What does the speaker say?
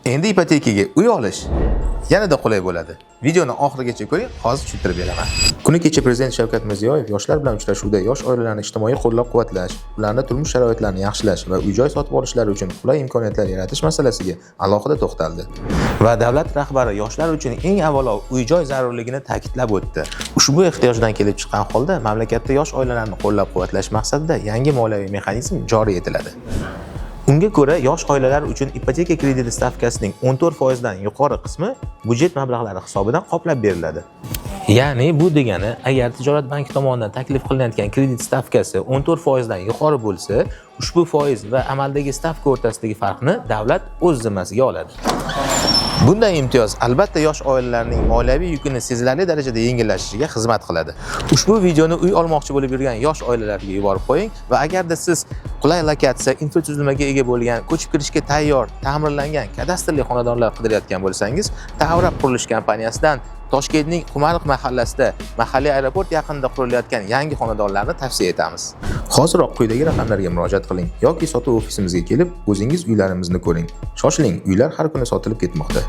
Endi ipotekaga uy olish yanada qulay bo'ladi. Videoni oxirigacha ko'ring, hozir tushuntirib beraman. Kuni kecha Prezident Shavkat Mirziyoyev yoshlar bilan uchrashuvda yosh oilalarni ijtimoiy qo'llab-quvvatlash, ularning turmush sharoitlarini yaxshilash va uy-joy sotib olishlari uchun qulay imkoniyatlar yaratish masalasiga alohida to'xtaldi. Va davlat rahbari yoshlar uchun eng avvalo uy-joy zarurligini ta'kidlab o'tdi. Ushbu ehtiyojdan kelib chiqqan holda mamlakatda yosh oilalarni qo'llab-quvvatlash maqsadida yangi moliyaviy mexanizm joriy etiladi. Unga ko'ra, yosh oilalar uchun ipoteka krediti stavkasining 14% dan yuqori qismi budjet mablag'lari hisobidan qoplab beriladi. Ya'ni bu degani, agar Tijorat banki tomonidan taklif qilinayotgan kredit stavkasi 14% dan yuqori bo'lsa, ushbu foiz va amaldagi stavka o'rtasidagi farqni davlat o'z zimmasiga oladi. Bunday imtiyoz albatta yosh oilalarning moliyaviy yukini sezilarli darajada yengillashishiga xizmat qiladi. Ushbu videoni uy olmoqchi bo'lib yurgan yosh oilalarga yuborib qo'ying va agarda siz qulay lokatsiya, infratuzilmaga ega bo'lgan, ko'chib kirishga tayyor, ta'mirlangan kadastrli xonadonlar qidirayotgan bo'lsangiz, Tavra qurilish kompaniyasidan Toshkentning Qumariq mahallasida mahalliy aeroport yaqinida qurilayotgan yangi xonadonlarni tavsiya etamiz. Hoziroq quyidagi raqamlarga murojaat qiling yoki sotuv ofisimizga kelib, o'zingiz uylarimizni ko'ring. Shoshiling, uylar har kuni sotilib ketmoqda.